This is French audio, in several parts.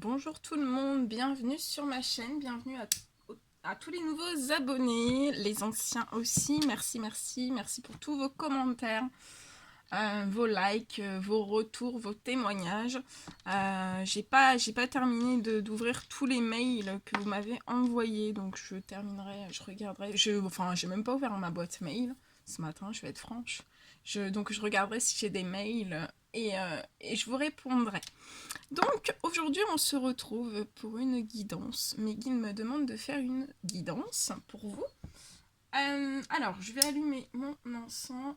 Bonjour tout le monde, bienvenue sur ma chaîne, bienvenue à tous les nouveaux abonnés, les anciens aussi, merci pour tous vos commentaires, vos likes, vos retours, vos témoignages. J'ai pas terminé d'ouvrir tous les mails que vous m'avez envoyés, donc je terminerai, je regarderai, j'ai même pas ouvert ma boîte mail ce matin, je vais être franche, donc je regarderai si j'ai des mails et je vous répondrai. Donc aujourd'hui on se retrouve pour une guidance. Mes guides me demandent de faire une guidance pour vous. Alors je vais allumer mon encens.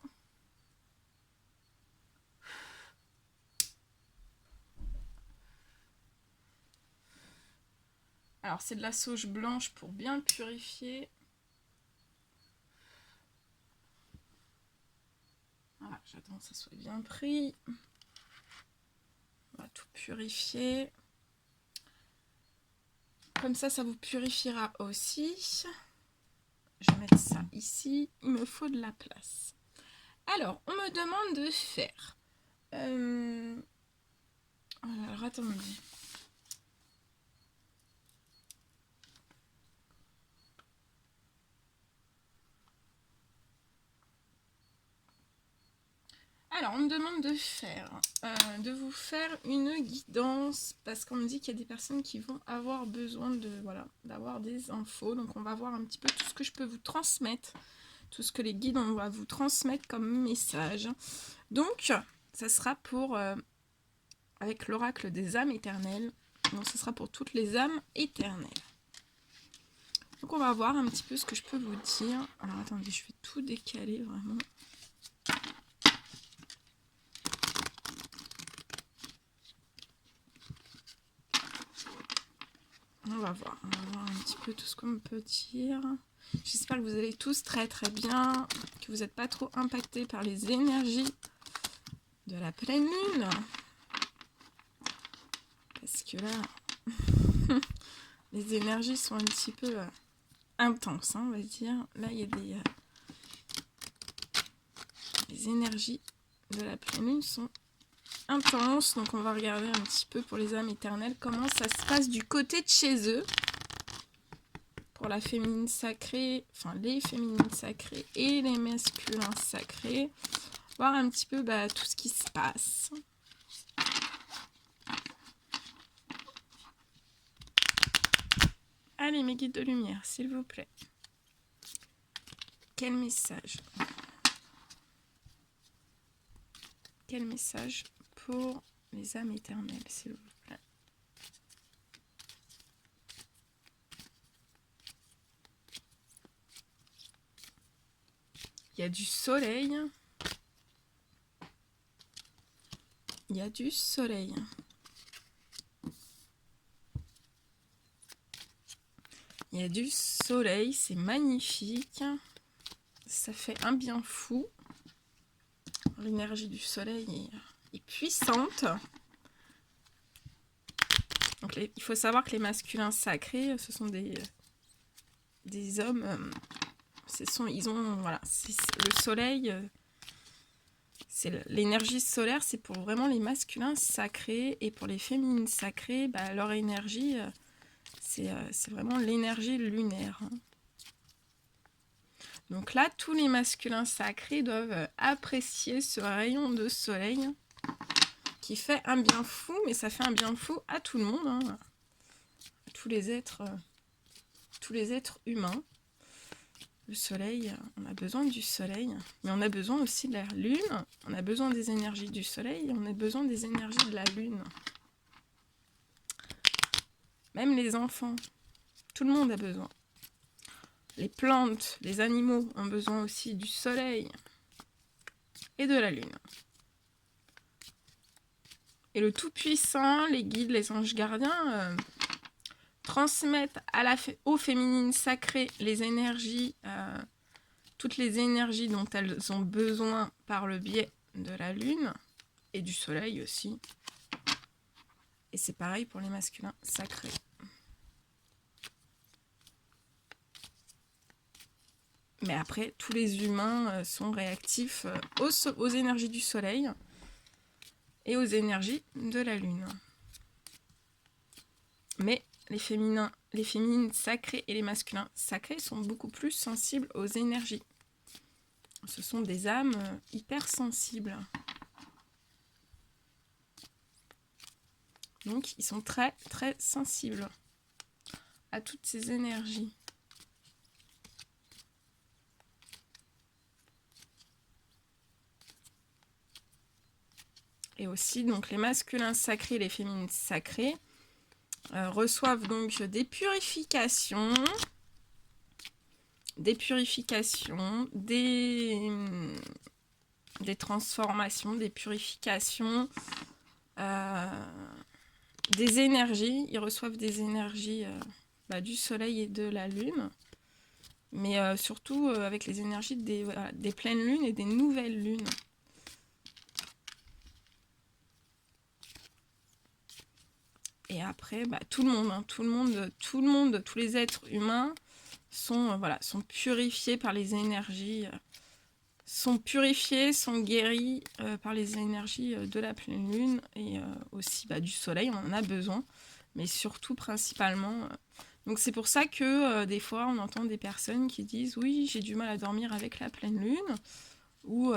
Alors c'est de la sauge blanche pour bien purifier. Voilà, j'attends que ça soit bien pris. On va tout purifier. Comme ça vous purifiera aussi. Je vais mettre ça ici. Il me faut de la place. Alors, on me demande de faire... Alors, attendez. Alors, on me demande de vous faire une guidance parce qu'on me dit qu'il y a des personnes qui vont avoir besoin d'avoir des infos. Donc, on va voir un petit peu tout ce que je peux vous transmettre, tout ce que les guides on va vous transmettre comme message. Donc, ça sera pour avec l'oracle des âmes éternelles. Donc, ça sera pour toutes les âmes éternelles. Donc, on va voir un petit peu ce que je peux vous dire. Alors, attendez, je vais tout décaler vraiment. On va voir un petit peu tout ce qu'on peut dire. J'espère que vous allez tous très bien, que vous n'êtes pas trop impactés par les énergies de la pleine lune. Parce que là, les énergies sont un petit peu intenses, hein, on va dire. Là, il y a les énergies de la pleine lune sont intenses. Donc, on va regarder un petit peu pour les âmes éternelles comment ça se passe du côté de chez eux. Pour la féminine sacrée, enfin les féminines sacrées et les masculins sacrés. Voir un petit peu tout ce qui se passe. Allez, mes guides de lumière, s'il vous plaît. Quel message? Quel message pour les âmes éternelles, s'il vous plaît? Il y a du soleil. Il y a du soleil. Il y a du soleil, c'est magnifique. Ça fait un bien fou. L'énergie du soleil est puissante. Donc, il faut savoir que les masculins sacrés, ce sont des hommes. Le soleil, c'est l'énergie solaire, c'est pour vraiment les masculins sacrés, et pour les féminines sacrées, leur énergie, c'est vraiment l'énergie lunaire. Donc là, tous les masculins sacrés doivent apprécier ce rayon de soleil qui fait un bien fou, mais ça fait un bien fou à tout le monde, hein, à tous les êtres humains. Le soleil, on a besoin du soleil, mais on a besoin aussi de la lune, on a besoin des énergies du soleil, et on a besoin des énergies de la lune. Même les enfants, tout le monde a besoin. Les plantes, les animaux ont besoin aussi du soleil et de la lune. Et le Tout-Puissant, les guides, les anges gardiens transmettent aux féminines sacrées les énergies, toutes les énergies dont elles ont besoin par le biais de la lune et du soleil aussi. Et c'est pareil pour les masculins sacrés. Mais après, tous les humains sont réactifs aux énergies du soleil et aux énergies de la lune. Mais les féminines sacrées et les masculins sacrés sont beaucoup plus sensibles aux énergies. Ce sont des âmes hypersensibles. Donc, ils sont très, très sensibles à toutes ces énergies. Et aussi, donc, les masculins sacrés et les féminines sacrées reçoivent donc des purifications, des transformations, des purifications, des énergies. Ils reçoivent des énergies du soleil et de la lune, mais surtout avec les énergies des pleines lunes et des nouvelles lunes. Et après, tout le monde, tous les êtres humains sont purifiés par les énergies, sont guéris par les énergies de la pleine lune et aussi du soleil, on en a besoin, mais surtout principalement. Donc c'est pour ça que des fois on entend des personnes qui disent oui, j'ai du mal à dormir avec la pleine lune, ou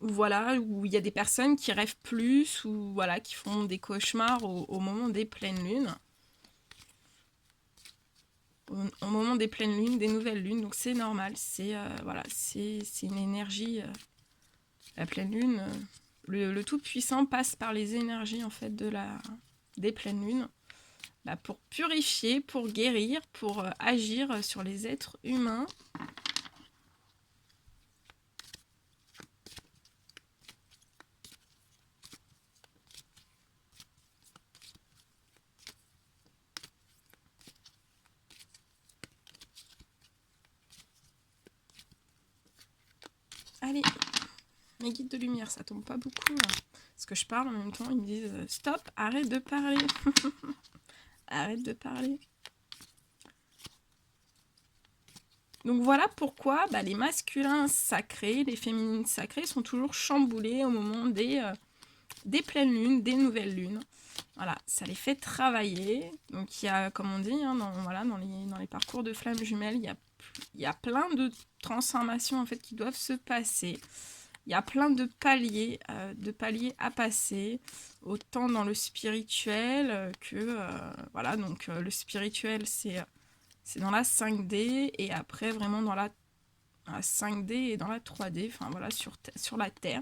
où il y a des personnes qui rêvent plus, ou qui font des cauchemars au moment des pleines lunes. Au moment des pleines lunes, des nouvelles lunes, donc c'est normal, c'est une énergie. La pleine lune, le Tout-Puissant passe par les énergies en fait des pleines lunes pour purifier, pour guérir, pour agir sur les êtres humains. Allez, mes guides de lumière, ça tombe pas beaucoup là. Parce que je parle en même temps, ils me disent stop, arrête de parler. Arrête de parler. Donc voilà pourquoi les masculins sacrés, les féminines sacrées sont toujours chamboulés au moment des pleines lunes, des nouvelles lunes. Voilà, ça les fait travailler. Donc il y a, comme on dit, dans les parcours de flammes jumelles, il y a plein de transformations en fait qui doivent se passer. Il y a plein de paliers à passer, autant dans le spirituel que donc le spirituel c'est dans la 5D et après vraiment dans la 5D et dans la 3D, enfin voilà, sur la Terre.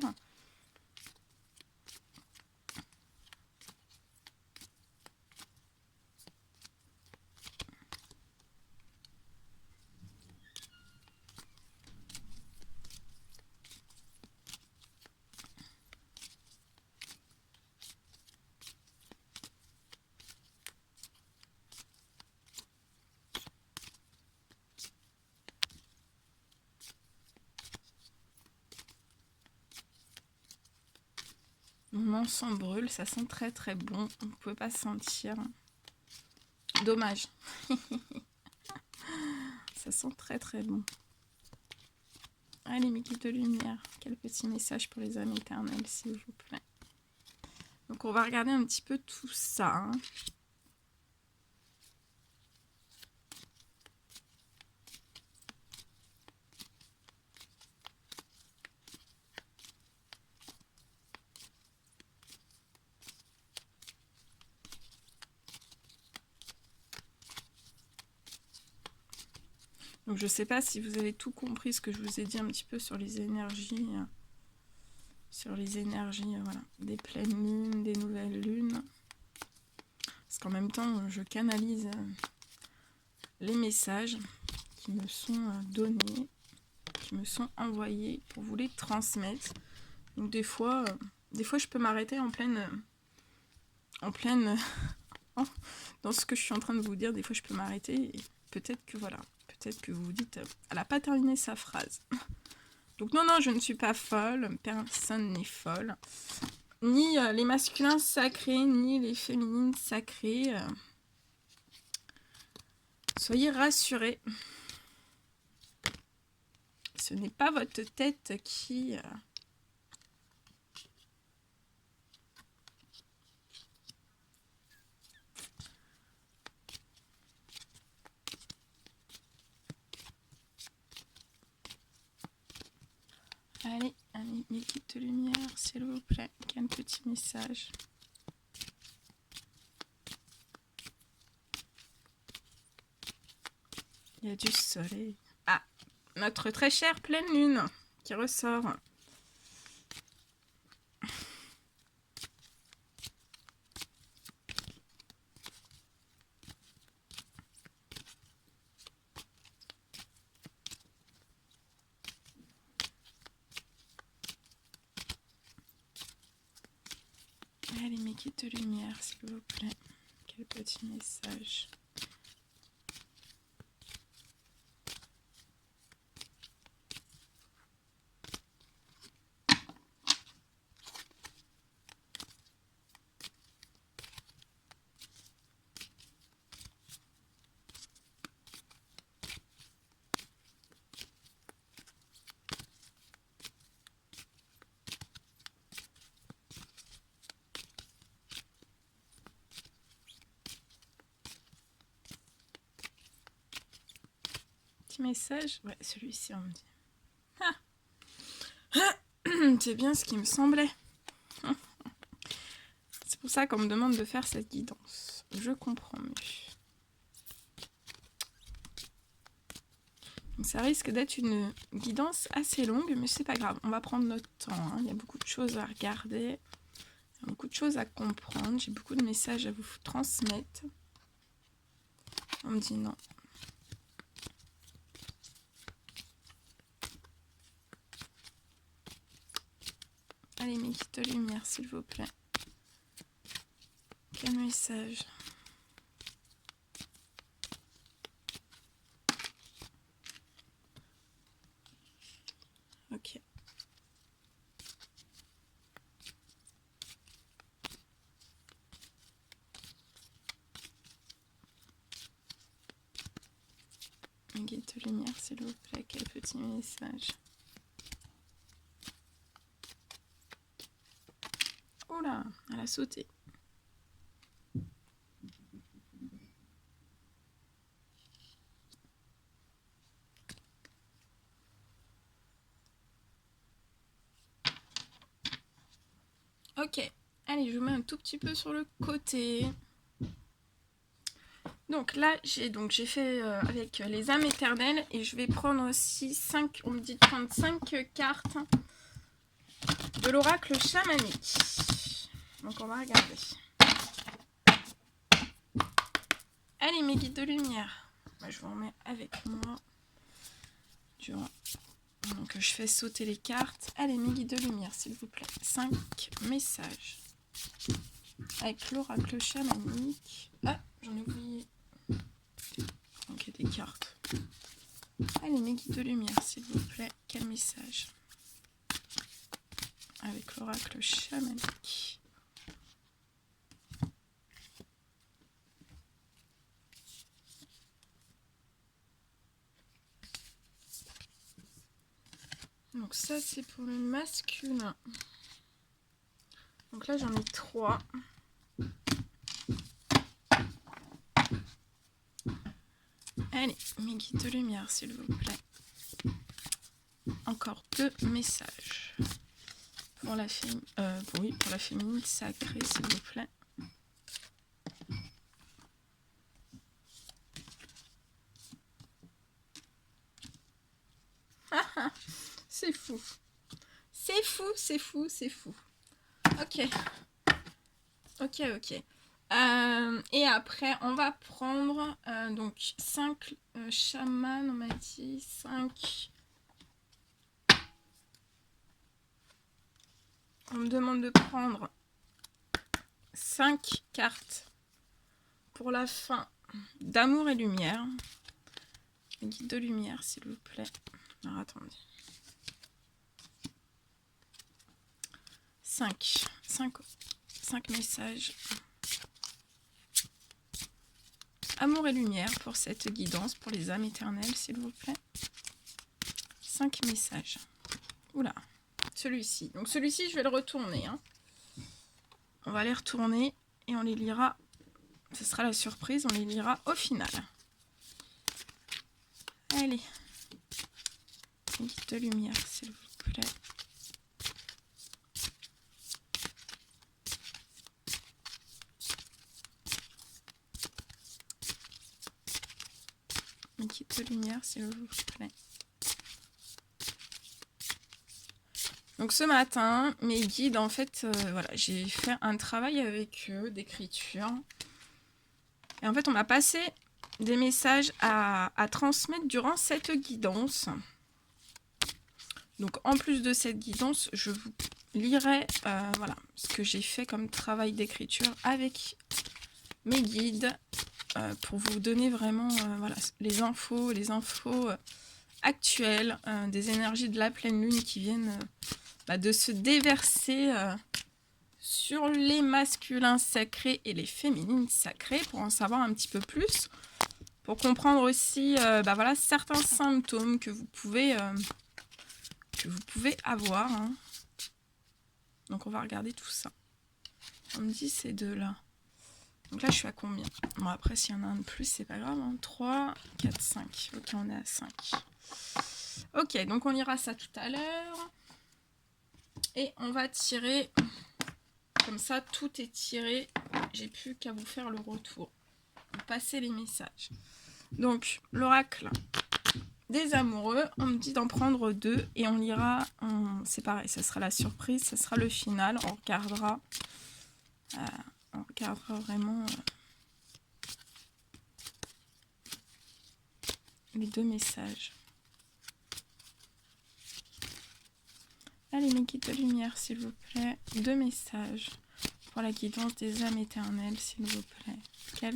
Mon encens brûle, ça sent très très bon. Vous ne pouvez pas sentir. Dommage. Ça sent très très bon. Allez, mes guides de lumière, quel petit message pour les âmes éternelles, s'il vous plaît. Donc on va regarder un petit peu tout ça. Donc je ne sais pas si vous avez tout compris ce que je vous ai dit un petit peu sur les énergies. Des pleines lunes, des nouvelles lunes. Parce qu'en même temps, je canalise les messages qui me sont donnés, qui me sont envoyés pour vous les transmettre. Donc des fois je peux m'arrêter en pleine dans ce que je suis en train de vous dire. Des fois je peux m'arrêter et peut-être que vous vous dites elle n'a pas terminé sa phrase. Donc non, je ne suis pas folle, personne n'est folle. Ni les masculins sacrés, ni les féminines sacrées. Soyez rassurés. Ce n'est pas votre tête qui... Allez, guide de lumière, s'il vous plaît. Quel petit message. Il y a du soleil. Ah, notre très chère pleine lune qui ressort. Allez, mes guides de lumière, s'il vous plaît. Quel petit message. Petit message. Ouais, celui-ci, on me dit. Ah. C'est bien ce qui me semblait. C'est pour ça qu'on me demande de faire cette guidance. Je comprends mieux. Donc ça risque d'être une guidance assez longue, mais c'est pas grave. On va prendre notre temps. Hein. Il y a beaucoup de choses à regarder. Il y a beaucoup de choses à comprendre. J'ai beaucoup de messages à vous transmettre. On me dit non. Allez, mes guides de lumière, s'il vous plaît. Quel message? Ok. Mes guides de lumière, s'il vous plaît. Quel petit message? Oula, elle a sauté. Ok, allez, je vous mets un tout petit peu sur le côté. Donc là, j'ai fait avec les âmes éternelles et je vais prendre aussi 5, on me dit de prendre 5 cartes de l'oracle chamanique. Donc on va regarder. Allez, mes guides de lumière. Je vous remets avec moi. Donc je fais sauter les cartes. Allez, mes guides de lumière, s'il vous plaît. 5 messages. Avec l'oracle chamanique. Ah, j'en ai oublié. Donc il y a des cartes. Allez, mes guides de lumière, s'il vous plaît. Quel message? Avec l'oracle chamanique. Donc ça, c'est pour le masculin. Donc là, j'en ai 3. Allez, mes guides de lumière, s'il vous plaît. Encore 2 messages. Pour la pour la féminine sacrée, s'il vous plaît. C'est fou. C'est fou, c'est fou, c'est fou. Ok. Ok, ok. Et après, on va prendre donc 5 chamans, on m'a dit 5. On me demande de prendre 5 cartes pour la fin d'amour et lumière. Guide de lumière, s'il vous plaît. Alors, attendez. 5 messages. Amour et lumière pour cette guidance, pour les âmes éternelles, s'il vous plaît. 5 messages. Oula, celui-ci. Donc celui-ci, je vais le retourner. Hein. On va les retourner et on les lira. Ce sera la surprise, on les lira au final. Allez. Guide de lumière, s'il vous plaît. guides de lumière, s'il vous plaît. Donc ce matin, mes guides, en fait, voilà, j'ai fait un travail avec eux d'écriture. Et en fait, on m'a passé des messages à transmettre durant cette guidance. Donc en plus de cette guidance, je vous lirai voilà, ce que j'ai fait comme travail d'écriture avec mes guides pour vous donner vraiment voilà, les infos actuelles des énergies de la pleine lune qui viennent de se déverser sur les masculins sacrés et les féminines sacrées pour en savoir un petit peu plus, pour comprendre aussi voilà, certains symptômes que vous pouvez avoir. Hein. Donc on va regarder tout ça. On me dit ces deux-là. Donc là, je suis à combien? Bon, après, s'il y en a un de plus, c'est pas grave. Hein. 3, 4, 5. Ok, on est à 5. Ok, donc on ira ça tout à l'heure. Et on va tirer. Comme ça, tout est tiré. J'ai plus qu'à vous faire le retour. Vous passez les messages. Donc, l'oracle des amoureux. On me dit d'en prendre 2. Et on lira. C'est pareil, ça sera la surprise. Ça sera le final. On regardera. On regardera vraiment les 2 messages. Allez, mes guides de lumière, s'il vous plaît. 2 messages pour la guidance des âmes éternelles, s'il vous plaît.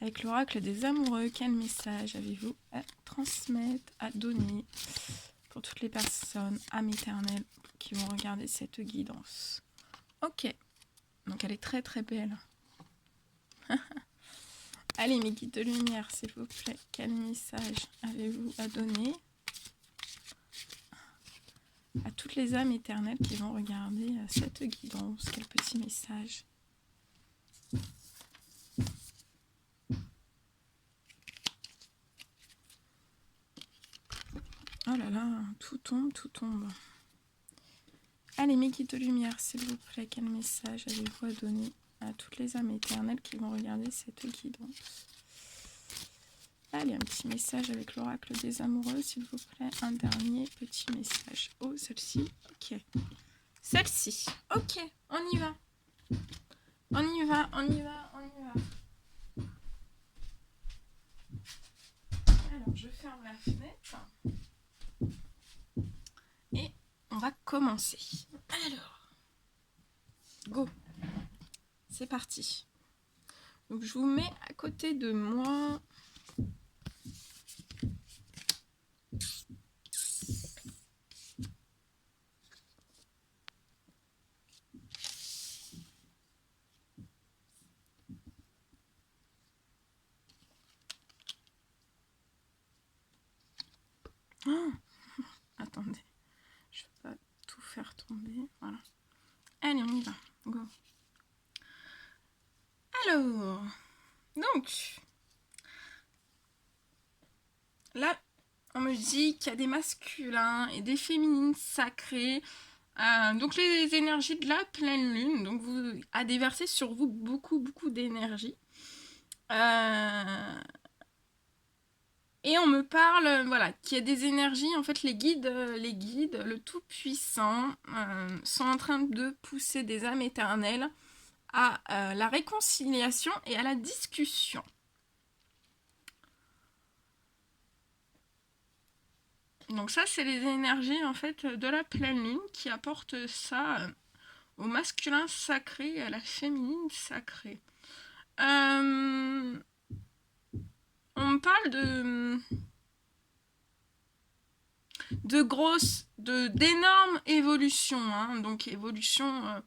Avec l'oracle des amoureux, quel message avez-vous à transmettre, à donner pour toutes les personnes âmes éternelles qui vont regarder cette guidance? Ok. Donc elle est très très belle. Allez, mes guides de lumière, s'il vous plaît. Quel message avez-vous à donner à toutes les âmes éternelles qui vont regarder cette guidance? Quel petit message. Oh là là, tout tombe, tout tombe. Allez, mes guides de lumière, s'il vous plaît, quel message avez-vous à donner à toutes les âmes éternelles qui vont regarder cette guidance? Allez, un petit message avec l'oracle des amoureux, s'il vous plaît. Un dernier petit message. Oh, celle-ci. Ok. Celle-ci. Ok, on y va. On y va, on y va, on y va. Alors, je ferme la fenêtre. Et on va commencer. Alors, go. C'est parti. Donc, je vous mets à côté de moi. Oh, attendez, je ne vais pas tout faire tomber. Voilà. Allez, on y va. Go. Alors, donc, là, on me dit qu'il y a des masculins et des féminines sacrées. Donc, les énergies de la pleine lune. Donc, vous a déversé sur vous beaucoup d'énergie. Et on me parle, voilà, qu'il y a des énergies, en fait, les guides, le Tout-Puissant, sont en train de pousser des âmes éternelles à la réconciliation et à la discussion. Donc ça, c'est les énergies, en fait, de la pleine lune qui apportent ça au masculin sacré et à la féminine sacrée. On me parle d'énormes évolutions, hein. Donc évolution,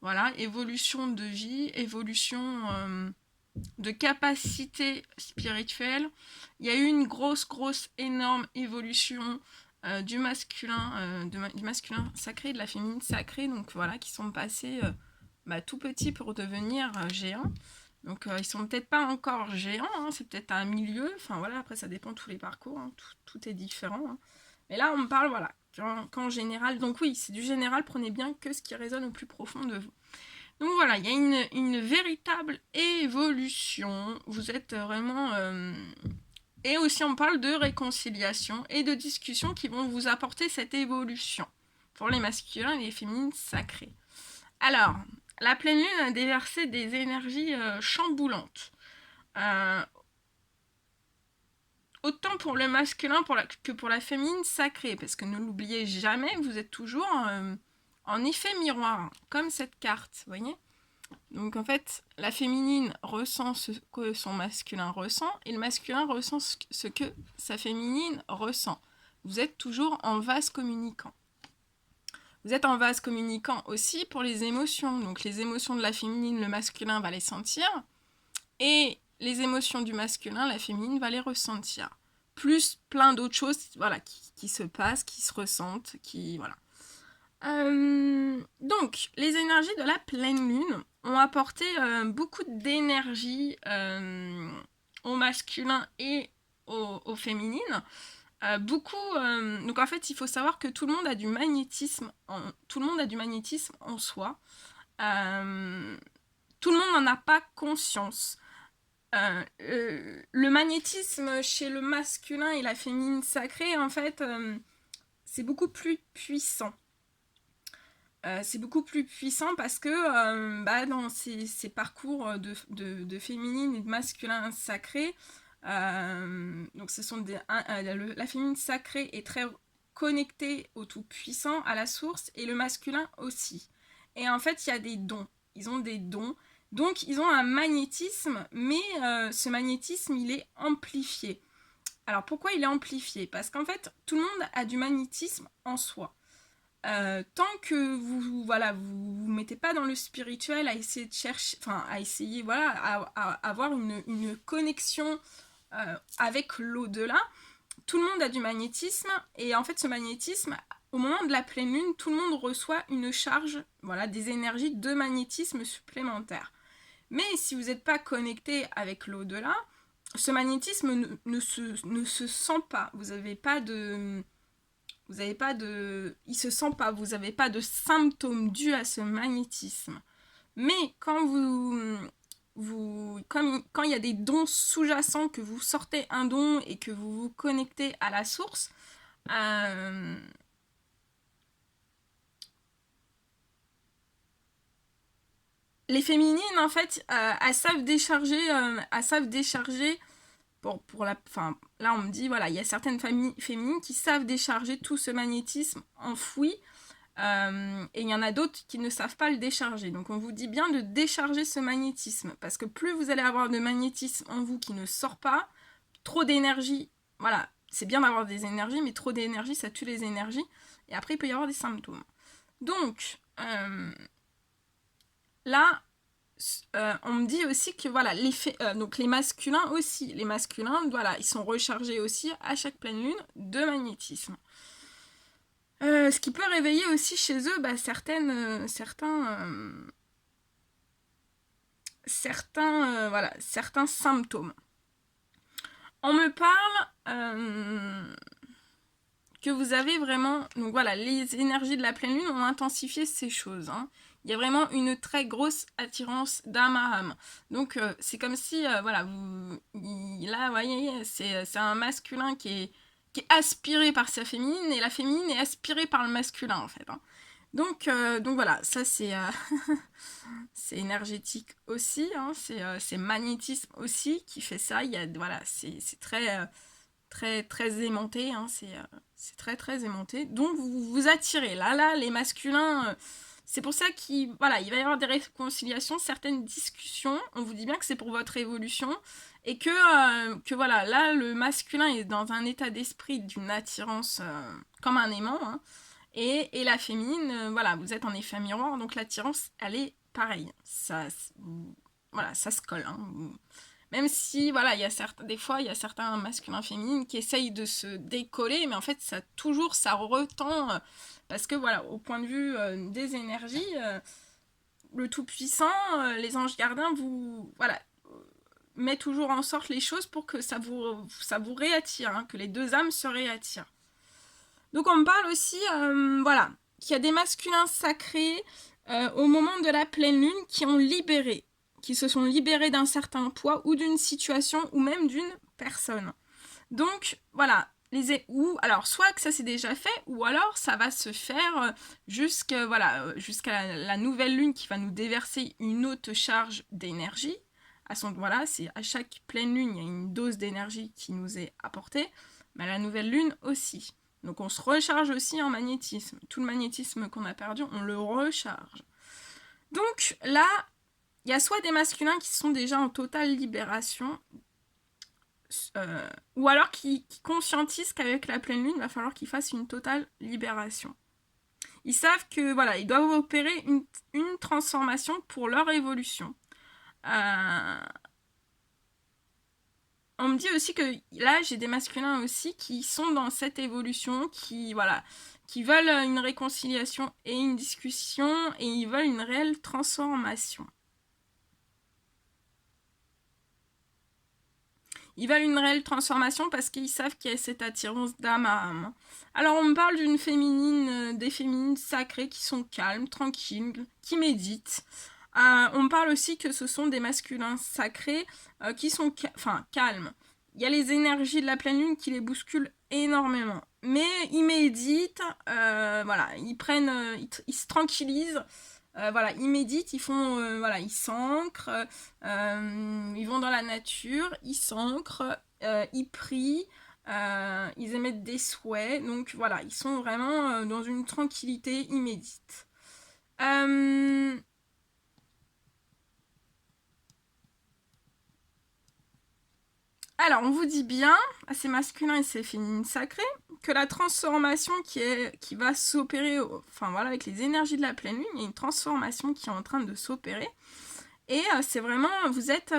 voilà, évolution de vie, évolution de capacité spirituelle. Il y a eu une grosse, énorme évolution du masculin sacré, de la féminine sacrée, donc voilà, qui sont passés tout petits pour devenir géants. Donc ils sont peut-être pas encore géants, hein, c'est peut-être un milieu, enfin voilà, après ça dépend de tous les parcours, hein, tout est différent. Hein. Mais là on me parle, voilà, qu'en général, donc oui, c'est du général, prenez bien que ce qui résonne au plus profond de vous. Donc voilà, il y a une véritable évolution, vous êtes vraiment Et aussi, on parle de réconciliation et de discussion qui vont vous apporter cette évolution pour les masculins et les féminines sacrées. Alors, la pleine lune a déversé des énergies chamboulantes. Autant pour le masculin que pour la féminine sacrée, parce que ne l'oubliez jamais, vous êtes toujours en effet miroir, comme cette carte, vous voyez. Donc en fait, la féminine ressent ce que son masculin ressent, et le masculin ressent ce que sa féminine ressent. Vous êtes toujours en vase communicant. Vous êtes en vase communicant aussi pour les émotions. Donc les émotions de la féminine, le masculin va les sentir, et les émotions du masculin, la féminine va les ressentir. Plus plein d'autres choses, voilà, qui se passent, qui se ressentent, qui voilà. Donc, les énergies de la pleine lune ont apporté beaucoup d'énergie au masculin et au féminine. Donc en fait, il faut savoir que tout le monde a du magnétisme en soi. Tout le monde n'en a pas conscience. Le magnétisme chez le masculin et la féminine sacrée, en fait, c'est beaucoup plus puissant. C'est beaucoup plus puissant parce que dans ces parcours de féminine et de masculin sacré, donc ce sont la féminine sacrée est très connectée au tout puissant, à la source, et le masculin aussi. Et en fait, il y a des dons. Ils ont des dons. Donc, ils ont un magnétisme, mais ce magnétisme, il est amplifié. Alors, pourquoi il est amplifié? Parce qu'en fait, tout le monde a du magnétisme en soi. Tant que vous mettez pas dans le spirituel à essayer de chercher, à avoir une connexion avec l'au-delà, tout le monde a du magnétisme, et en fait ce magnétisme, au moment de la pleine lune, tout le monde reçoit une charge, des énergies de magnétisme supplémentaires. Mais si vous n'êtes pas connecté avec l'au-delà, ce magnétisme ne se sent pas. Vous n'avez pas de... Il se sent pas, vous n'avez pas de symptômes dus à ce magnétisme. Mais quand quand il y a des dons sous-jacents, que vous sortez un don et que vous vous connectez à la source, les féminines, en fait, elles savent décharger, là on me dit, voilà, il y a certaines féminines qui savent décharger tout ce magnétisme enfoui, et il y en a d'autres qui ne savent pas le décharger. Donc on vous dit bien de décharger ce magnétisme, parce que plus vous allez avoir de magnétisme en vous qui ne sort pas, trop d'énergie, voilà, c'est bien d'avoir des énergies, mais trop d'énergie, ça tue les énergies, et après il peut y avoir des symptômes. Donc, là, on me dit aussi que voilà, donc les masculins aussi, ils sont rechargés aussi à chaque pleine lune de magnétisme. Ce qui peut réveiller aussi chez eux certains symptômes. On me parle que vous avez vraiment... Donc voilà, les énergies de la pleine lune ont intensifié ces choses. Il y a vraiment une très grosse attirance d'âme à âme. Donc c'est comme si, là, vous voyez, c'est un masculin qui est aspiré par sa féminine, et la féminine est aspirée par le masculin, en fait. Donc voilà, ça c'est c'est énergétique aussi, c'est magnétisme aussi qui fait ça. Il y a, voilà, c'est très aimanté, c'est très aimanté. Donc vous vous attirez. Là, les masculins, c'est pour ça qu'il va y avoir des réconciliations, certaines discussions. On vous dit bien que c'est pour votre évolution, et que voilà, là le masculin est dans un état d'esprit d'une attirance comme un aimant, et la féminine, vous êtes en effet miroir, donc l'attirance, elle est pareille. Ça se colle. Même si, des fois, il y a certains masculins féminines qui essayent de se décoller, mais en fait, ça retend, parce que, au point de vue des énergies, le Tout-Puissant, les anges gardiens, met toujours en sorte les choses pour que ça vous réattire, que les deux âmes se réattirent. Donc, on me parle aussi, qu'il y a des masculins sacrés au moment de la pleine lune qui se sont libérés d'un certain poids ou d'une situation ou même d'une personne. Donc voilà, ou alors soit que ça c'est déjà fait, ou alors ça va se faire jusqu'à la nouvelle lune qui va nous déverser une autre charge d'énergie. Voilà, c'est à chaque pleine lune, il y a une dose d'énergie qui nous est apportée, mais à la nouvelle lune aussi. Donc on se recharge aussi en magnétisme. Tout le magnétisme qu'on a perdu, on le recharge. Donc là, il y a soit des masculins qui sont déjà en totale libération, ou alors qui conscientisent qu'avec la pleine lune, il va falloir qu'ils fassent une totale libération. Ils savent que voilà, ils doivent opérer une transformation pour leur évolution. On me dit aussi que là, j'ai des masculins aussi qui sont dans cette évolution, qui veulent une réconciliation et une discussion, et ils veulent une réelle transformation. Ils veulent une réelle transformation parce qu'ils savent qu'il y a cette attirance d'âme à âme. Alors on me parle des féminines sacrées qui sont calmes, tranquilles, qui méditent. On me parle aussi que ce sont des masculins sacrés qui sont calmes. Il y a les énergies de la pleine lune qui les bousculent énormément. Mais ils méditent, ils se tranquillisent. Ils méditent, ils s'ancrent, ils vont dans la nature, ils s'ancrent, ils prient, ils émettent des souhaits. Donc voilà, ils sont vraiment dans une tranquillité, ils méditent. Alors, on vous dit bien, à ces masculins et ces féminines sacrées, que la transformation qui va s'opérer, avec les énergies de la pleine lune, il y a une transformation qui est en train de s'opérer. Et c'est vraiment, vous êtes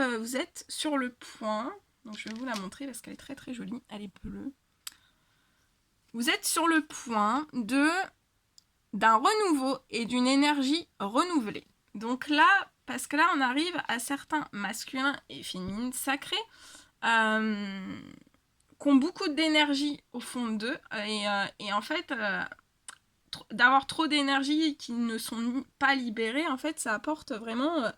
sur le point, donc je vais vous la montrer parce qu'elle est très très jolie, elle est bleue. Vous êtes sur le point d'un renouveau et d'une énergie renouvelée. Donc là, parce que là on arrive à certains masculins et féminines sacrés qui ont beaucoup d'énergie au fond d'eux et en fait d'avoir trop d'énergie qui ne sont pas libérées, en fait ça apporte vraiment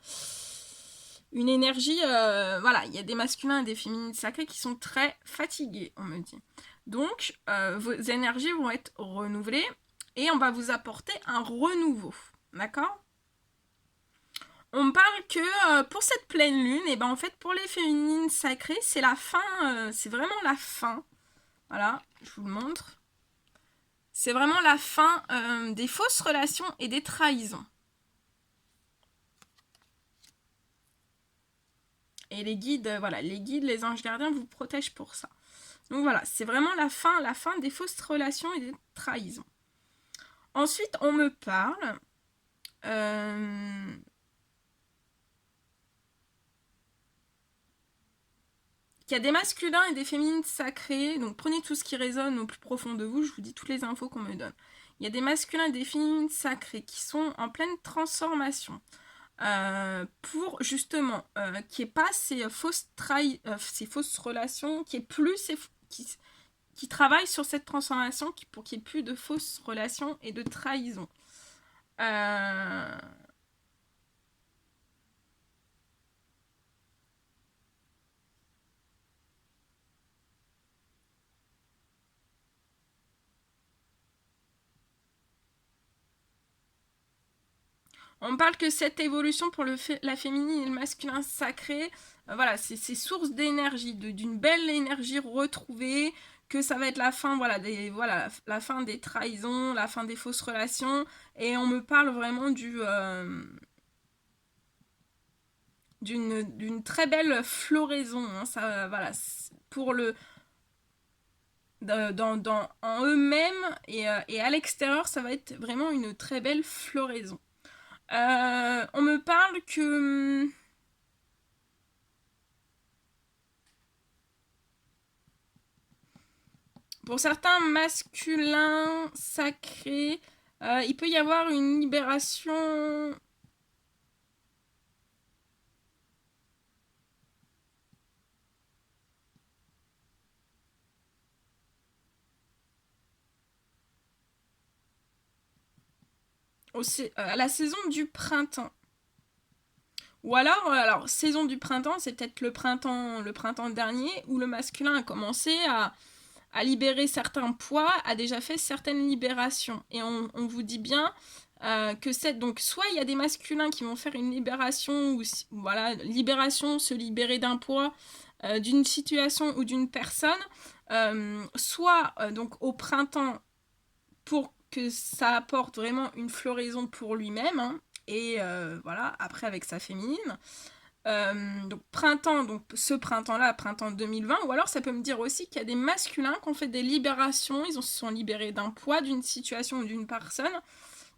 une énergie, il y a des masculins et des féminines sacrés qui sont très fatigués, on me dit. Donc vos énergies vont être renouvelées et on va vous apporter un renouveau, d'accord? On me parle que pour cette pleine lune, et en fait pour les féminines sacrées, c'est la fin, c'est vraiment la fin. Voilà, je vous le montre. C'est vraiment la fin des fausses relations et des trahisons. Et les guides, les anges gardiens vous protègent pour ça. Donc voilà, c'est vraiment la fin des fausses relations et des trahisons. Ensuite, on me parle qu'il y a des masculins et des féminines sacrés, donc prenez tout ce qui résonne au plus profond de vous, je vous dis toutes les infos qu'on me donne. Il y a des masculins et des féminines sacrés qui sont en pleine transformation pour justement qu'il n'y ait pas ces fausses relations, qu'il n'y ait plus qui travaillent sur cette transformation pour qu'il n'y ait plus de fausses relations et de trahison. On parle que cette évolution pour la féminine et le masculin sacré, c'est source d'énergie, d'une belle énergie retrouvée, que ça va être la fin, la fin des trahisons, la fin des fausses relations, et on me parle vraiment d'une très belle floraison, hein, ça, pour en eux-mêmes et à l'extérieur, ça va être vraiment une très belle floraison. On me parle que pour certains masculins sacrés, il peut y avoir une libération. À la saison du printemps. Ou alors saison du printemps, c'est peut-être le printemps dernier, où le masculin a commencé à libérer certains poids, a déjà fait certaines libérations. Et on vous dit bien que donc soit il y a des masculins qui vont faire une libération, ou voilà, libération, se libérer d'un poids, d'une situation ou d'une personne, soit donc au printemps, pour que ça apporte vraiment une floraison pour lui-même, hein, et voilà, après avec sa féminine. Donc printemps, donc ce printemps-là, printemps 2020, ou alors ça peut me dire aussi qu'il y a des masculins qui ont fait des libérations, ils se sont libérés d'un poids, d'une situation ou d'une personne,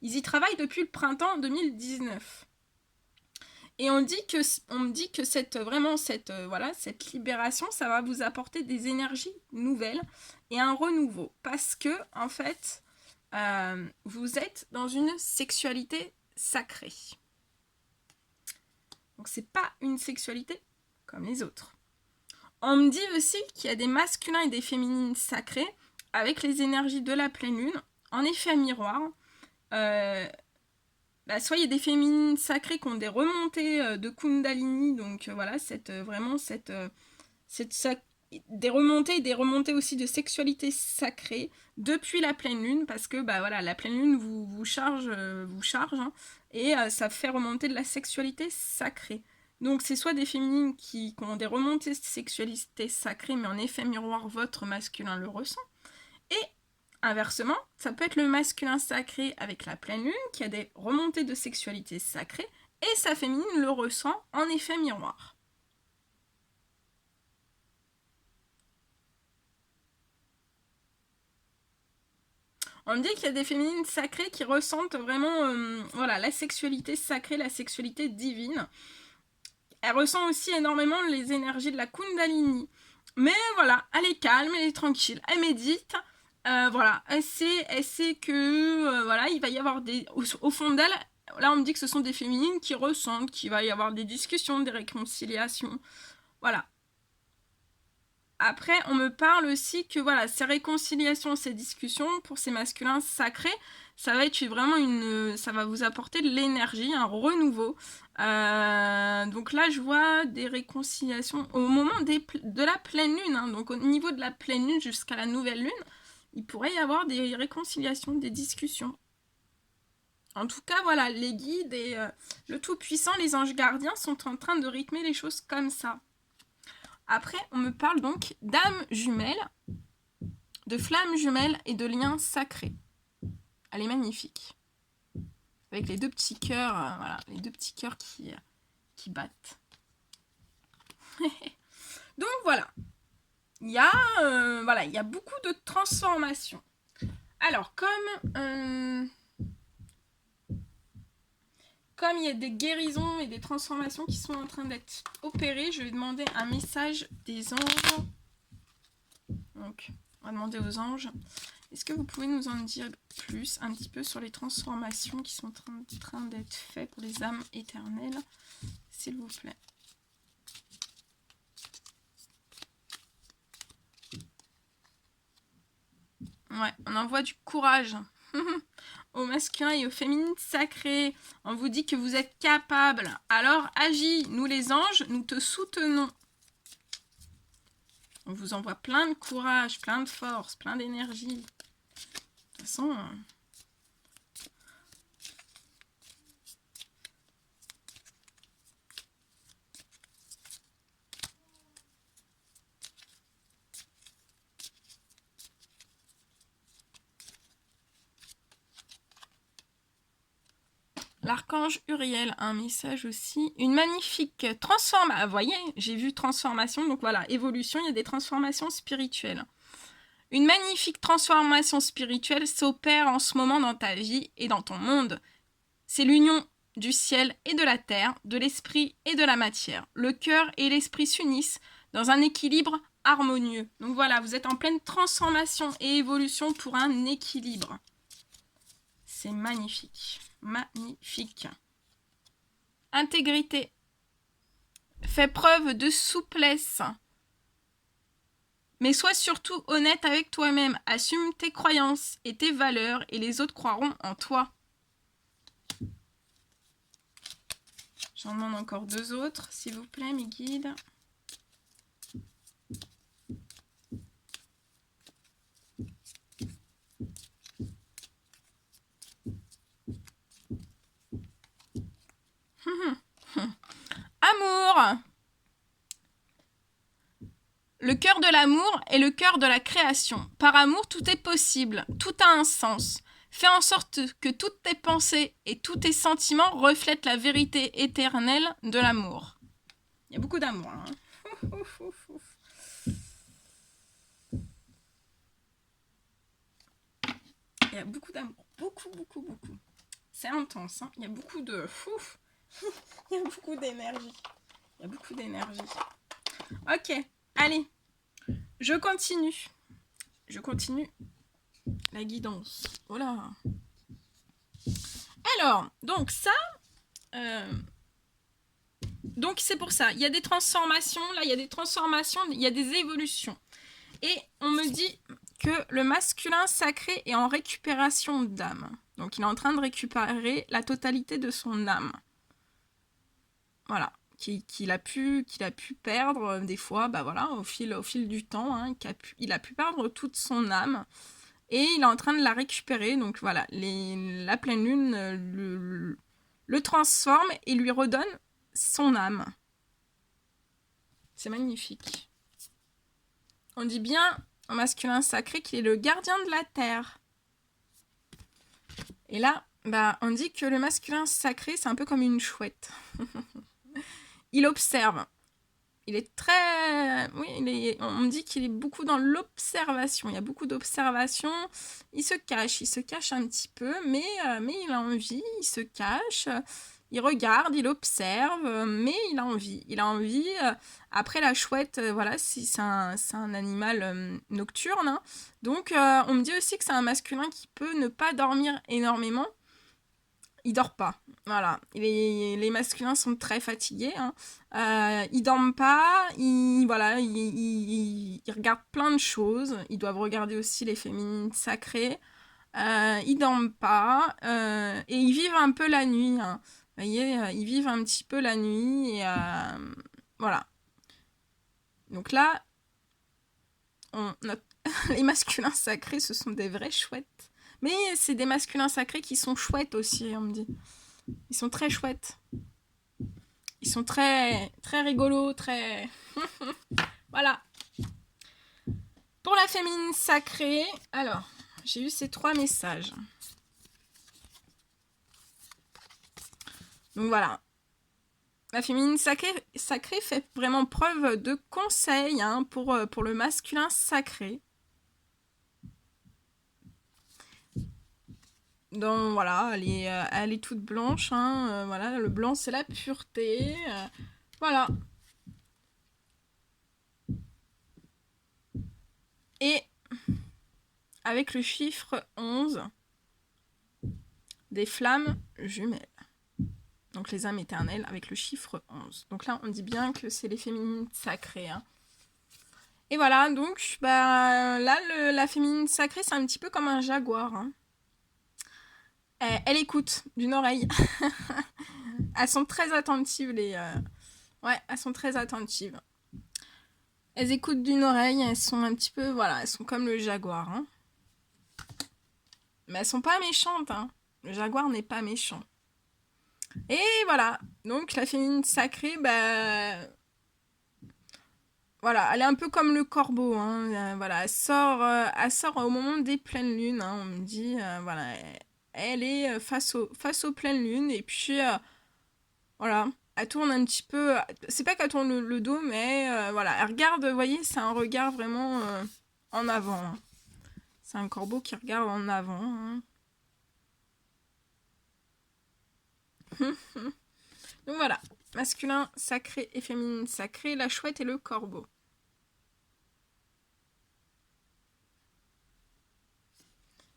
ils y travaillent depuis le printemps 2019. Et on me dit que cette libération, ça va vous apporter des énergies nouvelles et un renouveau. Parce que, en fait, vous êtes dans une sexualité sacrée. Donc c'est pas une sexualité comme les autres. On me dit aussi qu'il y a des masculins et des féminines sacrés avec les énergies de la pleine lune en effet miroir. Soit il y a des féminines sacrées qui ont des remontées de Kundalini, donc voilà, des remontées aussi de sexualité sacrée depuis la pleine lune, parce que voilà, la pleine lune vous charge, hein, et ça fait remonter de la sexualité sacrée. Donc c'est soit des féminines qui ont des remontées de sexualité sacrée, mais en effet miroir, votre masculin le ressent. Et inversement, ça peut être le masculin sacré avec la pleine lune qui a des remontées de sexualité sacrée, et sa féminine le ressent en effet miroir. On me dit qu'il y a des féminines sacrées qui ressentent vraiment voilà, la sexualité sacrée, la sexualité divine. Elle ressent aussi énormément les énergies de la Kundalini. Mais voilà, elle est calme, elle est tranquille, elle médite. Voilà, elle sait que voilà, il va y avoir au fond d'elle, là on me dit que ce sont des féminines qui ressentent qu'il va y avoir des discussions, des réconciliations. Voilà. Après, on me parle aussi que voilà, ces réconciliations, ces discussions pour ces masculins sacrés, ça va être vraiment ça va vous apporter de l'énergie, un renouveau. Donc là, je vois des réconciliations au moment de la pleine lune, hein. Donc au niveau de la pleine lune jusqu'à la nouvelle lune, il pourrait y avoir des réconciliations, des discussions. En tout cas, voilà, les guides et le Tout-Puissant, les anges gardiens sont en train de rythmer les choses comme ça. Après, on me parle donc d'âmes jumelles, de flammes jumelles et de liens sacrés. Elle est magnifique. Avec les deux petits cœurs, voilà, les deux petits cœurs qui battent. Donc voilà. Il y a beaucoup de transformations. Alors, comme il y a des guérisons et des transformations qui sont en train d'être opérées, je vais demander un message des anges. Donc, on va demander aux anges. Est-ce que vous pouvez nous en dire plus, un petit peu, sur les transformations qui sont en train d'être faites pour les âmes éternelles, s'il vous plaît? Ouais, on envoie du courage au masculin et au féminin sacré. On vous dit que vous êtes capable. Alors agis, nous les anges, nous te soutenons. On vous envoie plein de courage, plein de force, plein d'énergie. De toute façon... L'archange Uriel, un message aussi. Une magnifique transformation. Vous voyez, j'ai vu transformation. Donc voilà, évolution, il y a des transformations spirituelles. Une magnifique transformation spirituelle s'opère en ce moment dans ta vie et dans ton monde. C'est l'union du ciel et de la terre, de l'esprit et de la matière. Le cœur et l'esprit s'unissent dans un équilibre harmonieux. Donc voilà, vous êtes en pleine transformation et évolution pour un équilibre. C'est magnifique. Magnifique. Intégrité. Fais preuve de souplesse. Mais sois surtout honnête avec toi-même. Assume tes croyances et tes valeurs et les autres croiront en toi. J'en demande encore 2 autres, s'il vous plaît, mes guides. Amour. Le cœur de l'amour est le cœur de la création. Par amour, tout est possible, tout a un sens. Fais en sorte que toutes tes pensées et tous tes sentiments reflètent la vérité éternelle de l'amour. Il y a beaucoup d'amour. Hein. Il y a beaucoup d'amour. Beaucoup, beaucoup, beaucoup. C'est intense. Hein. Il y a beaucoup de... Il y a beaucoup d'énergie. Il y a beaucoup d'énergie. Ok, allez. Je continue. Je continue la guidance. Voilà. Alors, donc ça... donc c'est pour ça. Il y a des transformations. Là, il y a des transformations. Il y a des évolutions. Et on me dit que le masculin sacré est en récupération d'âme. Donc il est en train de récupérer la totalité de son âme. Voilà. Qu'il a pu perdre des fois, bah voilà, au fil du temps, hein, il a pu perdre toute son âme et il est en train de la récupérer. Donc voilà, la pleine lune le transforme et lui redonne son âme. C'est magnifique. On dit bien au masculin sacré qu'il est le gardien de la terre. Et là, bah, on dit que le masculin sacré, c'est un peu comme une chouette. Il observe. Il est très... Oui, on me dit qu'il est beaucoup dans l'observation. Il y a beaucoup d'observation. Il se cache un petit peu, mais il a envie, il se cache, il regarde, il observe, mais il a envie. Il a envie. Après, la chouette, voilà, c'est un animal nocturne. Hein. Donc, on me dit aussi que c'est un masculin qui peut ne pas dormir énormément. Il dort pas. Voilà. Les masculins sont très fatigués. Hein. Ils dorment pas. Ils regardent plein de choses. Ils doivent regarder aussi les féminines sacrées. Ils dorment pas. Et ils vivent un peu la nuit. Hein. Vous voyez, ils vivent un petit peu la nuit. Et voilà. Donc là, les masculins sacrés, ce sont des vrais chouettes. Mais c'est des masculins sacrés qui sont chouettes aussi, on me dit. Ils sont très chouettes. Ils sont très, très rigolos, très... Voilà. Pour la féminine sacrée, alors, j'ai eu ces 3 messages. Donc voilà. La féminine sacrée fait vraiment preuve de conseil hein, pour le masculin sacré. Donc voilà, elle est toute blanche. Hein, voilà, le blanc c'est la pureté. Voilà. Et avec le chiffre 11, des flammes jumelles. Donc les âmes éternelles avec le chiffre 11. Donc là, on dit bien que c'est les féminines sacrées. Hein. Et voilà, donc bah, là, la féminine sacrée, c'est un petit peu comme un jaguar. Hein. Elle écoute d'une oreille. Elles sont très attentives, ouais, elles sont très attentives. Elles écoutent d'une oreille, elles sont un petit peu, voilà, elles sont comme le jaguar. Hein. Mais elles sont pas méchantes. Hein. Le jaguar n'est pas méchant. Et voilà, donc la féminine sacrée, bah... Voilà, elle est un peu comme le corbeau, hein. Voilà, elle sort au moment des pleines lunes, hein. On me dit, voilà, elle est face aux pleines lunes, et puis, voilà, elle tourne un petit peu, c'est pas qu'elle tourne le dos, mais voilà, elle regarde, vous voyez, c'est un regard vraiment en avant. Hein. C'est un corbeau qui regarde en avant. Hein. Donc voilà, masculin sacré et féminine sacrée, la chouette et le corbeau.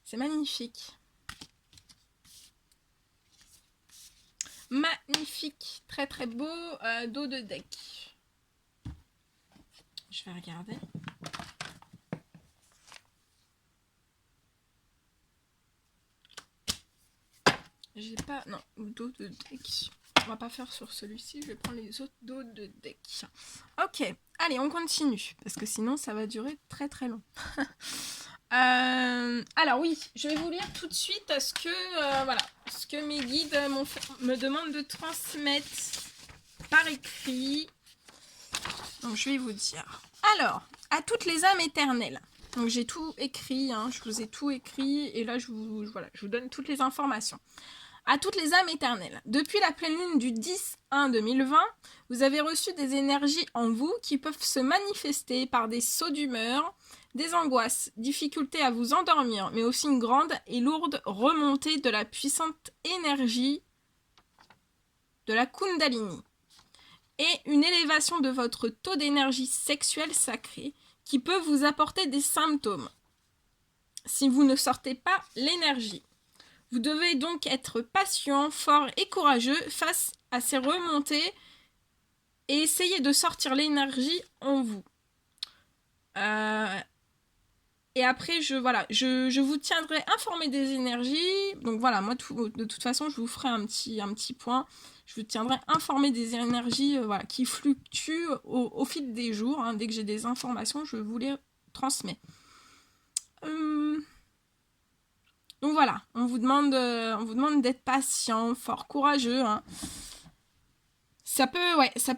C'est magnifique. Magnifique. Très très beau dos de deck. Je vais regarder. J'ai pas... Non, dos de deck. on va pas faire sur celui-ci, je vais prendre les autres dos de deck. Ok, allez, on continue, parce que sinon ça va durer très très long. Alors oui, je vais vous lire tout de suite ce que mes guides me demandent de transmettre par écrit. Donc je vais vous dire. Alors, à toutes les âmes éternelles. Donc j'ai tout écrit, hein, je vous ai tout écrit, et là je vous donne toutes les informations. À toutes les âmes éternelles, depuis la pleine lune du 10-1-2020, vous avez reçu des énergies en vous qui peuvent se manifester par des sauts d'humeur, des angoisses, difficultés à vous endormir, mais aussi une grande et lourde remontée de la puissante énergie de la Kundalini et une élévation de votre taux d'énergie sexuelle sacrée qui peut vous apporter des symptômes si vous ne sortez pas l'énergie. Vous devez donc être patient, fort et courageux face à ces remontées et essayer de sortir l'énergie en vous. Et après, je vous tiendrai informé des énergies. Donc voilà, moi, de toute façon, je vous ferai un petit point. Je vous tiendrai informé des énergies qui fluctuent au fil des jours. Hein. Dès que j'ai des informations, je vous les transmets. Donc voilà, on vous demande d'être patient, fort, courageux. Hein. Ça peut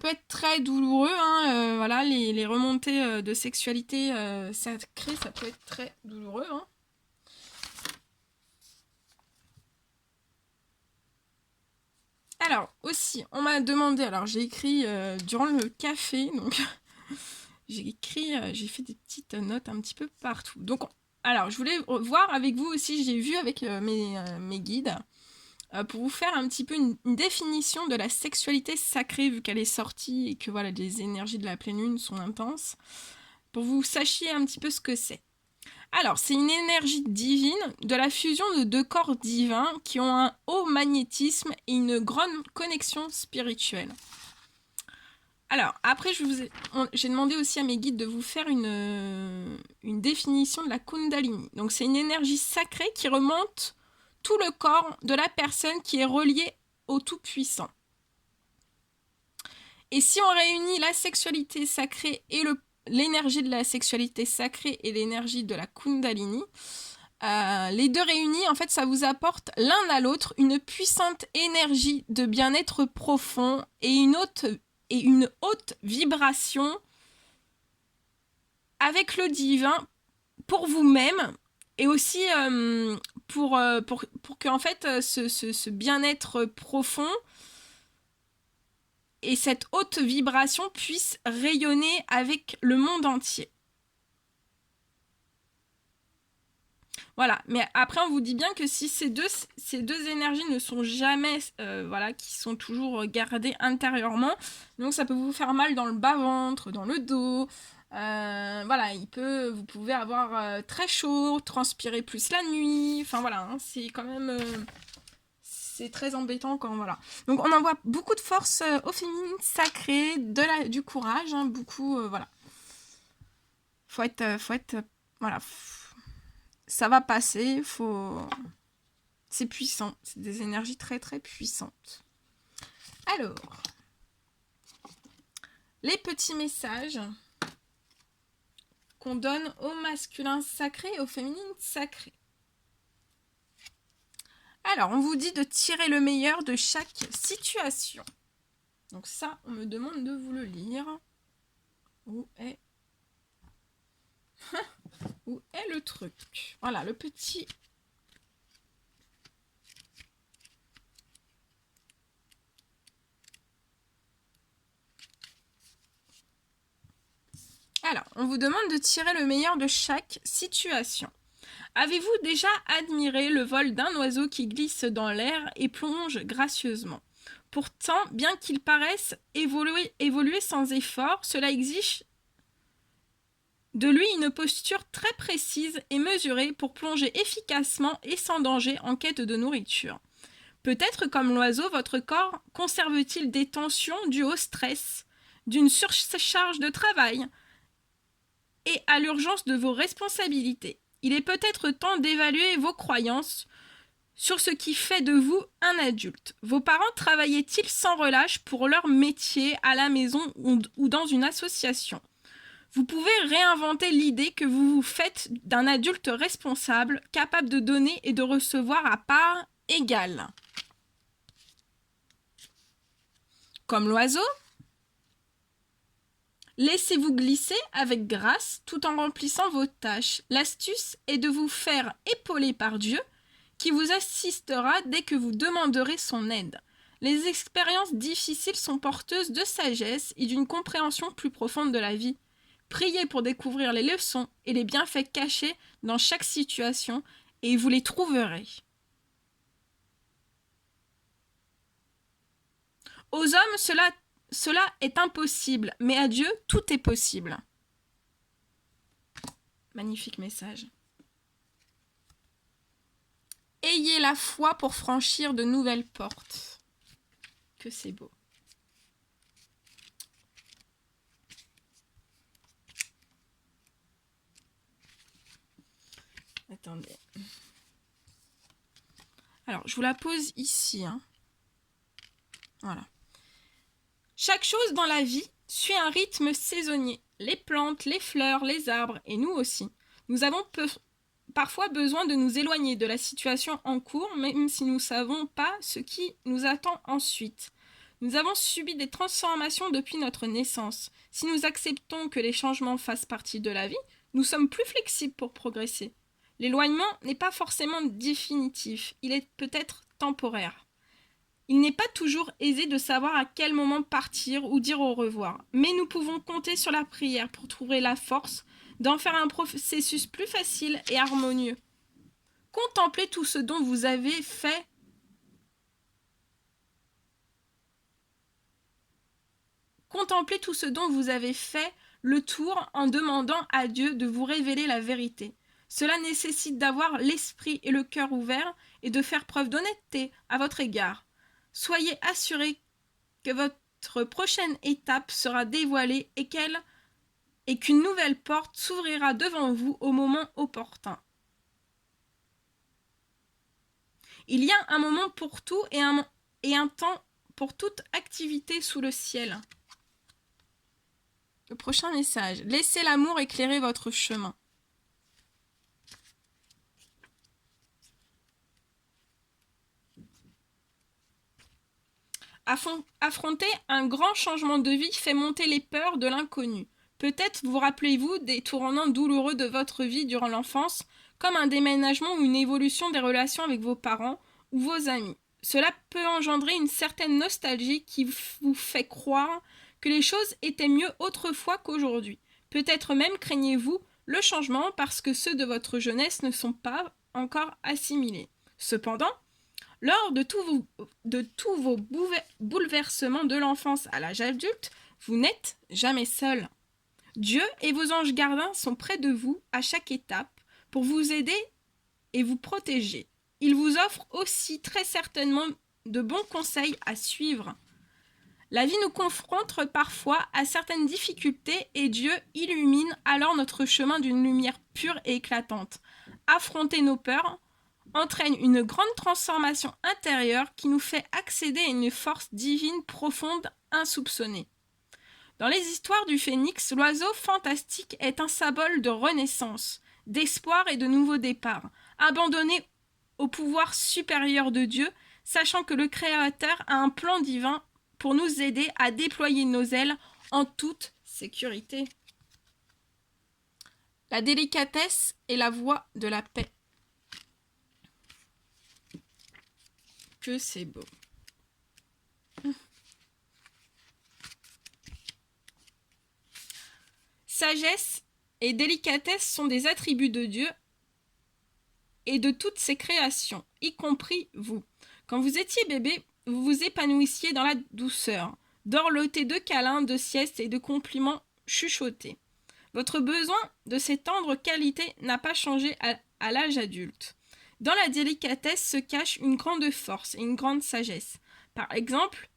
être très douloureux. Hein. Voilà, les remontées de sexualité sacrée, ça peut être très douloureux. Hein. Alors aussi, on m'a demandé. Alors j'ai écrit durant le café, donc j'ai fait des petites notes un petit peu partout. Donc alors, je voulais voir avec vous aussi, j'ai vu avec mes guides, pour vous faire un petit peu une définition de la sexualité sacrée, vu qu'elle est sortie et que voilà, les énergies de la pleine lune sont intenses, pour que vous sachiez un petit peu ce que c'est. Alors, c'est une énergie divine de la fusion de deux corps divins qui ont un haut magnétisme et une grande connexion spirituelle. Alors, après, j'ai demandé aussi à mes guides de vous faire une définition de la Kundalini. Donc, c'est une énergie sacrée qui remonte tout le corps de la personne qui est reliée au Tout-Puissant. Et si on réunit la sexualité sacrée et l'énergie de la sexualité sacrée et l'énergie de la Kundalini, les deux réunis, en fait, ça vous apporte l'un à l'autre une puissante énergie de bien-être profond et une haute vibration avec le divin pour vous-même et aussi pour que en fait ce bien-être profond et cette haute vibration puisse rayonner avec le monde entier. Voilà, mais après on vous dit bien que si ces deux énergies ne sont jamais, qui sont toujours gardées intérieurement, donc ça peut vous faire mal dans le bas-ventre, dans le dos, vous pouvez avoir très chaud, transpirer plus la nuit, enfin voilà, hein, c'est quand même, c'est très embêtant quand, voilà. Donc on envoie beaucoup de force aux féminines sacrées, du courage, hein, beaucoup, voilà. Faut être, voilà, ça va passer, c'est puissant, c'est des énergies très très puissantes. Alors, les petits messages qu'on donne au masculin sacré et au féminin sacré. Alors, on vous dit de tirer le meilleur de chaque situation. Donc ça, on me demande de vous le lire. Où est le truc? Voilà, le petit... Alors, on vous demande de tirer le meilleur de chaque situation. Avez-vous déjà admiré le vol d'un oiseau qui glisse dans l'air et plonge gracieusement? Pourtant, bien qu'il paraisse évoluer sans effort, cela exige de lui une posture très précise et mesurée pour plonger efficacement et sans danger en quête de nourriture. Peut-être comme l'oiseau, votre corps conserve-t-il des tensions dues au stress, d'une surcharge de travail et à l'urgence de vos responsabilités. Il est peut-être temps d'évaluer vos croyances sur ce qui fait de vous un adulte. Vos parents travaillaient-ils sans relâche pour leur métier à la maison ou dans une association? Vous pouvez réinventer l'idée que vous vous faites d'un adulte responsable, capable de donner et de recevoir à part égale. Comme l'oiseau, laissez-vous glisser avec grâce tout en remplissant vos tâches. L'astuce est de vous faire épauler par Dieu, qui vous assistera dès que vous demanderez son aide. Les expériences difficiles sont porteuses de sagesse et d'une compréhension plus profonde de la vie. Priez pour découvrir les leçons et les bienfaits cachés dans chaque situation et vous les trouverez. Aux hommes, cela est impossible, mais à Dieu, tout est possible. Magnifique message. Ayez la foi pour franchir de nouvelles portes. Que c'est beau. Attendez. Alors, je vous la pose ici. Voilà. Chaque chose dans la vie suit un rythme saisonnier. Les plantes, les fleurs, les arbres et nous aussi. Nous avons parfois besoin de nous éloigner de la situation en cours, même si nous ne savons pas ce qui nous attend ensuite. Nous avons subi des transformations depuis notre naissance. Si nous acceptons que les changements fassent partie de la vie, nous sommes plus flexibles pour progresser. L'éloignement n'est pas forcément définitif, il est peut-être temporaire. Il n'est pas toujours aisé de savoir à quel moment partir ou dire au revoir, mais nous pouvons compter sur la prière pour trouver la force d'en faire un processus plus facile et harmonieux. Contemplez tout ce dont vous avez fait. Contemplez tout ce dont vous avez fait le tour en demandant à Dieu de vous révéler la vérité. Cela nécessite d'avoir l'esprit et le cœur ouverts et de faire preuve d'honnêteté à votre égard. Soyez assurés que votre prochaine étape sera dévoilée et qu'une nouvelle porte s'ouvrira devant vous au moment opportun. Il y a un moment pour tout et un temps pour toute activité sous le ciel. Le prochain message. Laissez l'amour éclairer votre chemin. Affronter un grand changement de vie fait monter les peurs de l'inconnu. Peut-être vous rappelez-vous des tournants douloureux de votre vie durant l'enfance, comme un déménagement ou une évolution des relations avec vos parents ou vos amis. Cela peut engendrer une certaine nostalgie qui vous fait croire que les choses étaient mieux autrefois qu'aujourd'hui. Peut-être même craignez-vous le changement parce que ceux de votre jeunesse ne sont pas encore assimilés. Cependant, lors de tous vos bouleversements de l'enfance à l'âge adulte, vous n'êtes jamais seul. Dieu et vos anges gardiens sont près de vous à chaque étape pour vous aider et vous protéger. Ils vous offrent aussi très certainement de bons conseils à suivre. La vie nous confronte parfois à certaines difficultés et Dieu illumine alors notre chemin d'une lumière pure et éclatante. Affronter nos peurs entraîne une grande transformation intérieure qui nous fait accéder à une force divine profonde insoupçonnée. Dans les histoires du phénix, l'oiseau fantastique est un symbole de renaissance, d'espoir et de nouveau départ, abandonné au pouvoir supérieur de Dieu, sachant que le Créateur a un plan divin pour nous aider à déployer nos ailes en toute sécurité. La délicatesse est la voie de la paix. Que c'est beau. Sagesse et délicatesse sont des attributs de Dieu et de toutes ses créations, y compris vous. Quand vous étiez bébé, vous vous épanouissiez dans la douceur, dorloté de câlins, de siestes et de compliments chuchotés. Votre besoin de ces tendres qualités n'a pas changé à l'âge adulte. Dans la délicatesse se cache une grande force et une grande sagesse. Par exemple,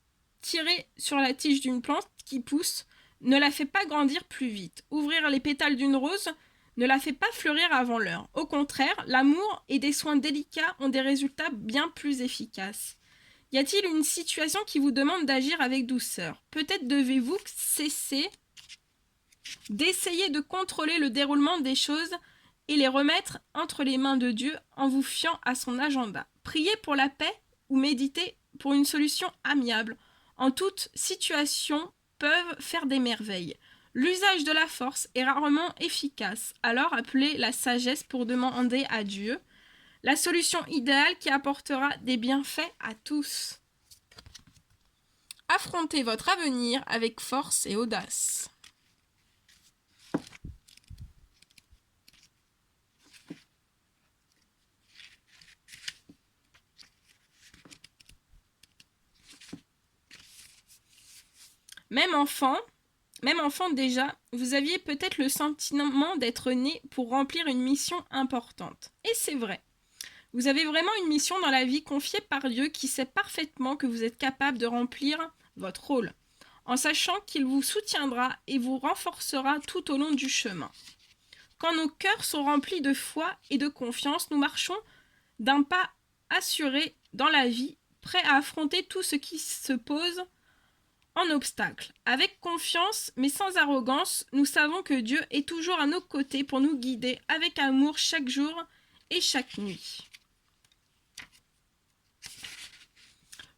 tirer sur la tige d'une plante qui pousse ne la fait pas grandir plus vite. Ouvrir les pétales d'une rose ne la fait pas fleurir avant l'heure. Au contraire, l'amour et des soins délicats ont des résultats bien plus efficaces. Y a-t-il une situation qui vous demande d'agir avec douceur? Peut-être devez-vous cesser d'essayer de contrôler le déroulement des choses et les remettre entre les mains de Dieu en vous fiant à son agenda. Priez pour la paix ou méditez pour une solution amiable. En toute situation, peuvent faire des merveilles. L'usage de la force est rarement efficace, alors appelez la sagesse pour demander à Dieu la solution idéale qui apportera des bienfaits à tous. Affrontez votre avenir avec force et audace. Même enfant déjà, vous aviez peut-être le sentiment d'être né pour remplir une mission importante. Et c'est vrai. Vous avez vraiment une mission dans la vie confiée par Dieu qui sait parfaitement que vous êtes capable de remplir votre rôle, en sachant qu'il vous soutiendra et vous renforcera tout au long du chemin. Quand nos cœurs sont remplis de foi et de confiance, nous marchons d'un pas assuré dans la vie, prêts à affronter tout ce qui se pose en obstacle. Avec confiance, mais sans arrogance, nous savons que Dieu est toujours à nos côtés pour nous guider avec amour chaque jour et chaque nuit.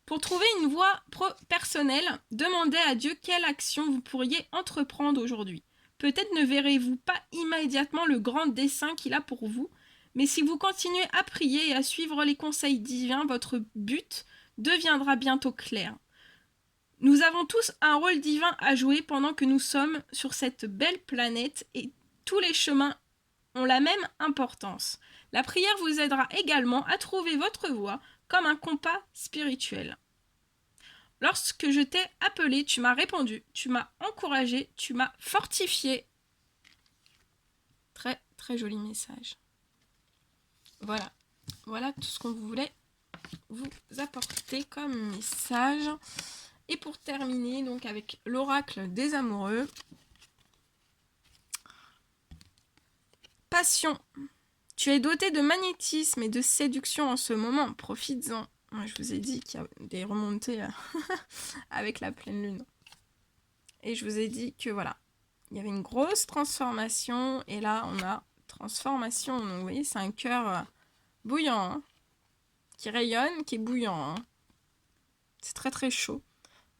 Pour trouver une voie personnelle, demandez à Dieu quelle action vous pourriez entreprendre aujourd'hui. Peut-être ne verrez-vous pas immédiatement le grand dessein qu'il a pour vous, mais si vous continuez à prier et à suivre les conseils divins, votre but deviendra bientôt clair. Nous avons tous un rôle divin à jouer pendant que nous sommes sur cette belle planète et tous les chemins ont la même importance. La prière vous aidera également à trouver votre voie comme un compas spirituel. Lorsque je t'ai appelé, tu m'as répondu, tu m'as encouragé, tu m'as fortifié. Très très joli message. Voilà tout ce qu'on voulait vous apporter comme message. Et pour terminer, donc avec l'oracle des amoureux. Passion. Tu es doté de magnétisme et de séduction en ce moment. Profites-en. Je vous ai dit qu'il y a des remontées avec la pleine lune. Et je vous ai dit que voilà, il y avait une grosse transformation. Et là, on a transformation. Donc vous voyez, c'est un cœur bouillant, hein, qui rayonne, qui est bouillant. Hein. C'est très très chaud.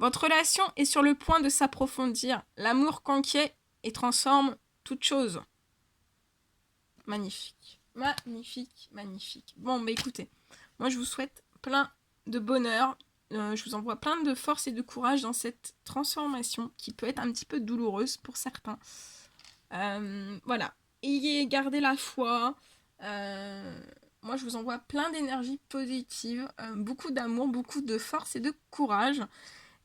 Votre relation est sur le point de s'approfondir. L'amour conquiert et transforme toute chose. Magnifique. Magnifique, magnifique. Bon, bah écoutez, moi je vous souhaite plein de bonheur. Je vous envoie plein de force et de courage dans cette transformation qui peut être un petit peu douloureuse pour certains. Voilà. Ayez gardé la foi. Moi, je vous envoie plein d'énergie positive, beaucoup d'amour, beaucoup de force et de courage.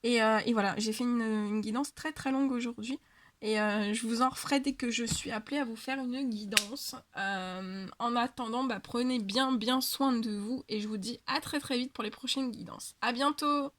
Et voilà, j'ai fait une guidance très très longue aujourd'hui. Et je vous en referai dès que je suis appelée à vous faire une guidance. En attendant, prenez bien soin de vous. Et je vous dis à très très vite pour les prochaines guidances. À bientôt!